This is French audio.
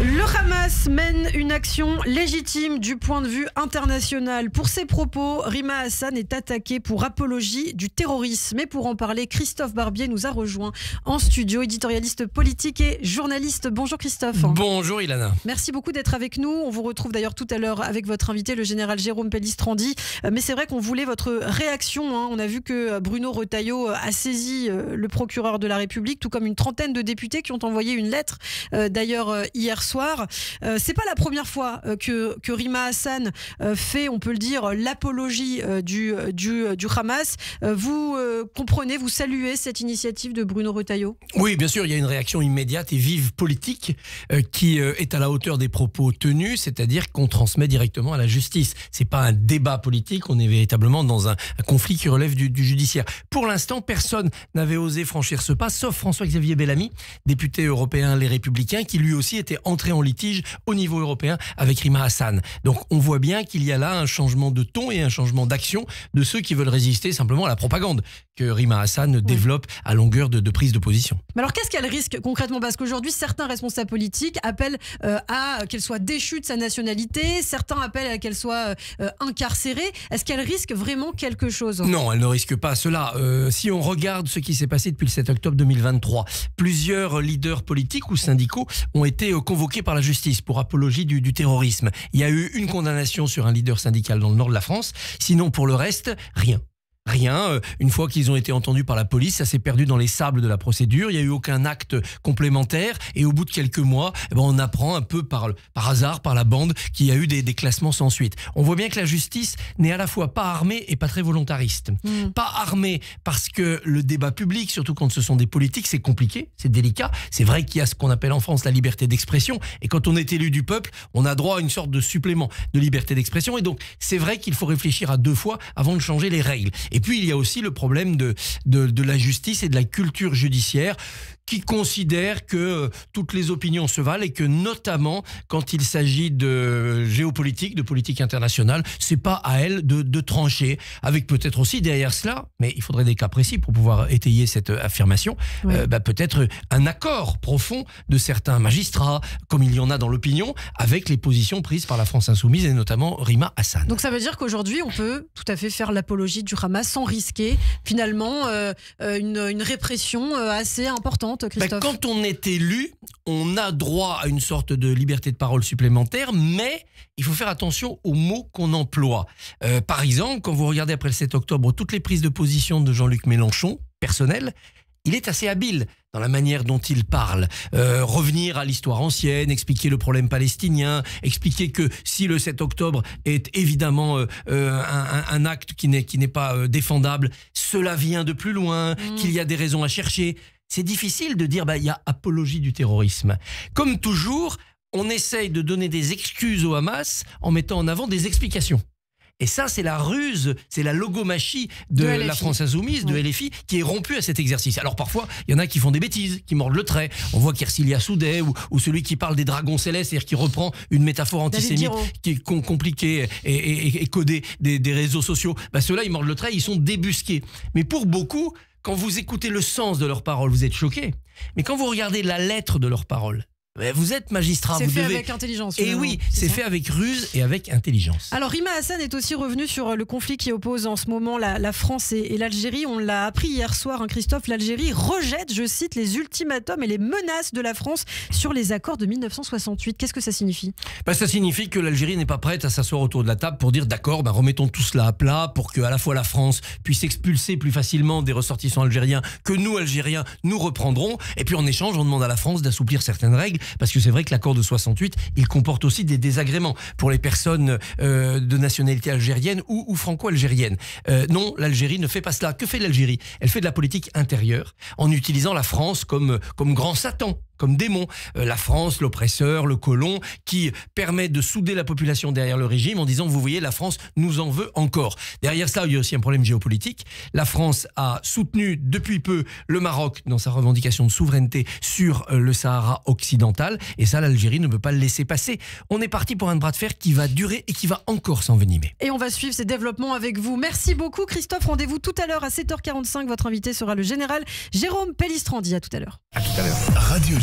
Le Hamas mène une action légitime du point de vue international. Pour ses propos, Rima Hassan est attaquée pour apologie du terrorisme. Et pour en parler, Christophe Barbier nous a rejoint en studio, éditorialiste politique et journaliste. Bonjour Christophe. Bonjour Ilana. Merci beaucoup d'être avec nous. On vous retrouve d'ailleurs tout à l'heure avec votre invité, le général Jérôme Pellistrandi. Mais c'est vrai qu'on voulait votre réaction. On a vu que Bruno Retailleau a saisi le procureur de la République, tout comme une trentaine de députés qui ont envoyé une lettre, d'ailleurs hier soir. C'est pas la première fois que Rima Hassan fait, on peut le dire, l'apologie du Hamas. Vous comprenez, vous saluez cette initiative de Bruno Retailleau? Oui, bien sûr, il y a une réaction immédiate et vive politique qui est à la hauteur des propos tenus, c'est-à-dire qu'on transmet directement à la justice. C'est pas un débat politique, on est véritablement dans un conflit qui relève du judiciaire. Pour l'instant, personne n'avait osé franchir ce pas, sauf François-Xavier Bellamy, député européen Les Républicains, qui lui aussi était entré en litige au niveau européen avec Rima Hassan. Donc on voit bien qu'il y a là un changement de ton et un changement d'action de ceux qui veulent résister simplement à la propagande que Rima Hassan développe à longueur de prise de position. Mais alors qu'est-ce qu'elle risque concrètement? Parce qu'aujourd'hui, certains responsables politiques appellent à qu'elle soit déchue de sa nationalité, certains appellent à qu'elle soit incarcérée. Est-ce qu'elle risque vraiment quelque chose? Non, elle ne risque pas cela. Si on regarde ce qui s'est passé depuis le 7 octobre 2023, plusieurs leaders politiques ou syndicaux ont été convoqués par la justice pour apologie du terrorisme. Il y a eu une condamnation sur un leader syndical dans le nord de la France. Sinon, pour le reste, rien. Rien. Une fois qu'ils ont été entendus par la police, ça s'est perdu dans les sables de la procédure. Il n'y a eu aucun acte complémentaire. Et au bout de quelques mois, on apprend un peu par hasard, par la bande, qu'il y a eu des classements sans suite. On voit bien que la justice n'est à la fois pas armée et pas très volontariste. Pas armée parce que le débat public, surtout quand ce sont des politiques, c'est compliqué, c'est délicat. C'est vrai qu'il y a ce qu'on appelle en France la liberté d'expression. Et quand on est élu du peuple, on a droit à une sorte de supplément de liberté d'expression. Et donc, c'est vrai qu'il faut réfléchir à deux fois avant de changer les règles. Et puis, il y a aussi le problème de la justice et de la culture judiciaire qui considère que toutes les opinions se valent et que notamment quand il s'agit de géopolitique, de politique internationale, c'est pas à elle de trancher. Avec peut-être aussi derrière cela, mais il faudrait des cas précis pour pouvoir étayer cette affirmation, peut-être un accord profond de certains magistrats, comme il y en a dans l'opinion, avec les positions prises par la France insoumise et notamment Rima Hassan. Donc ça veut dire qu'aujourd'hui on peut tout à fait faire l'apologie du Hamas sans risquer finalement une répression assez importante. Quand on est élu, on a droit à une sorte de liberté de parole supplémentaire, mais il faut faire attention aux mots qu'on emploie. Par exemple, quand vous regardez après le 7 octobre toutes les prises de position de Jean-Luc Mélenchon, personnelles, il est assez habile dans la manière dont il parle. Revenir à l'histoire ancienne, expliquer le problème palestinien, expliquer que si le 7 octobre est évidemment un acte qui n'est pas défendable, cela vient de plus loin, qu'il y a des raisons à chercher. C'est difficile de dire il y a apologie du terrorisme. Comme toujours, on essaye de donner des excuses au Hamas en mettant en avant des explications. Et ça, c'est la ruse, c'est la logomachie de la France insoumise, de LFI, qui est rompue à cet exercice. Alors parfois, il y en a qui font des bêtises, qui mordent le trait. On voit qu'Ercilia Soudet ou celui qui parle des dragons célestes, c'est-à-dire qui reprend une métaphore antisémite qui est compliquée et codée des réseaux sociaux. Ceux-là, ils mordent le trait, ils sont débusqués. Mais pour beaucoup, quand vous écoutez le sens de leurs paroles, vous êtes choqués. Mais quand vous regardez la lettre de leurs paroles, vous êtes magistrat. C'est fait avec intelligence. Et oui, c'est fait avec ruse et avec intelligence. Alors Rima Hassan est aussi revenue sur le conflit qui oppose en ce moment la France et l'Algérie. On l'a appris hier soir, Christophe. L'Algérie rejette, je cite, les ultimatums et les menaces de la France sur les accords de 1968. Qu'est-ce que ça signifie? Ça signifie que l'Algérie n'est pas prête à s'asseoir autour de la table pour dire d'accord, remettons tout cela à plat pour que à la fois la France puisse expulser plus facilement des ressortissants algériens que nous, Algériens, nous reprendrons. Et puis en échange, on demande à la France d'assouplir certaines règles. Parce que c'est vrai que l'accord de 68, il comporte aussi des désagréments pour les personnes de nationalité algérienne ou franco-algérienne. Non, l'Algérie ne fait pas cela. Que fait l'Algérie? Elle fait de la politique intérieure en utilisant la France comme grand Satan. Comme démon, la France, l'oppresseur, le colon, qui permet de souder la population derrière le régime en disant, vous voyez, la France nous en veut encore. Derrière ça, il y a aussi un problème géopolitique. La France a soutenu depuis peu le Maroc dans sa revendication de souveraineté sur le Sahara occidental, et ça, l'Algérie ne peut pas le laisser passer. On est parti pour un bras de fer qui va durer et qui va encore s'envenimer. Et on va suivre ces développements avec vous. Merci beaucoup Christophe, rendez-vous tout à l'heure à 7h45. Votre invité sera le général Jérôme Pellistrandi. À tout à l'heure. À tout à l'heure. Radio